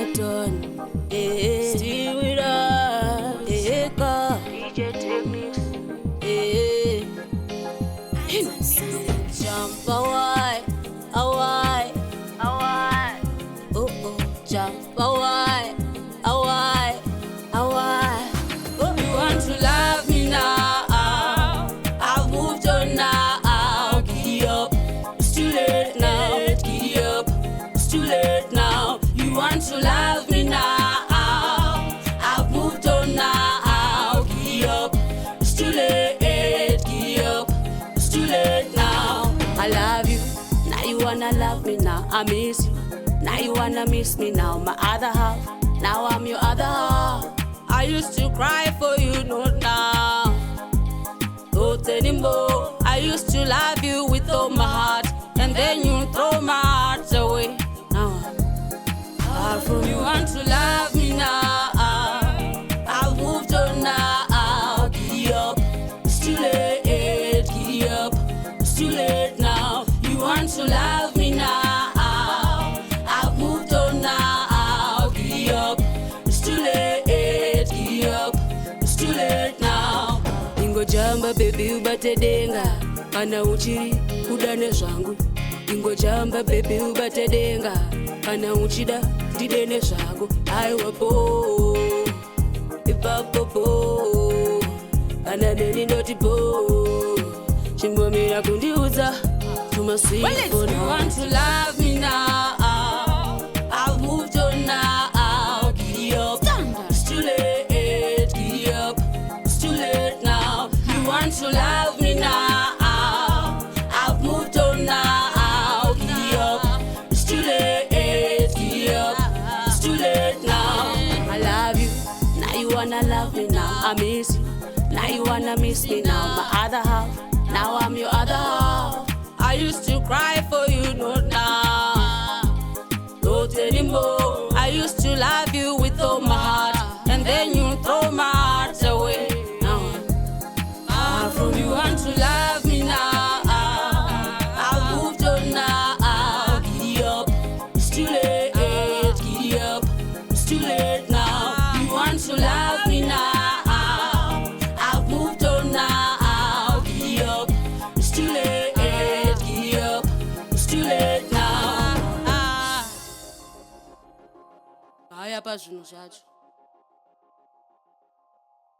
iTon, still with us, DejayTynash, jump away, away, away, oh oh, jump away, away, away. Oh, you want to love me now? I've moved on now. Giddy up, it's too late now. Giddy up, it's too late now. You want to love me now? I've moved on now. Giddy up, it's too late. Giddy up, it's too late now. I love you, now you wanna love me now. I miss you, now you wanna miss me now. My other half, now I'm your other half. I used to cry for you, not now, not anymore. I used to love you with all my heart, and then you throw my heart away. Now far from you want to love me now. I've moved on now. Giddy up, it's too late. Giddy up, it's too late now. You want to love me now. I've moved on now. Giddy up, it's too late. Giddy up, it's too late now. Ingo jamba baby ubate denga, kana uchiri kudane zvangu. Ingo jamba baby ubate denga, kana uchida didene zvangu. Aiwa po, ipapo po, kana deni ndoti po. Chimbomira kundiuza, tuma sweet for now. You want to love me now? I've moved on now. Giddy up, it's too late. Giddy up, it's too late now. You want to love me now? I've moved on now. Giddy up, it's too late. Giddy up, it's too late now. I love you, now you wanna love me now. I miss you, now you wanna miss me now. My other half, now I'm your other half. I used to cry for you, not now, not anymore. I used to love you with all my heart, and then you throw my heart away. Now far from you want to love me now. I've moved on now. Giddy up, it's too late. Giddy up, it's too late now. You want to love me now. I've moved on now. Giddy up, it's too late. Giddy up, it's too late now. Haya pa zvinhu zvacho.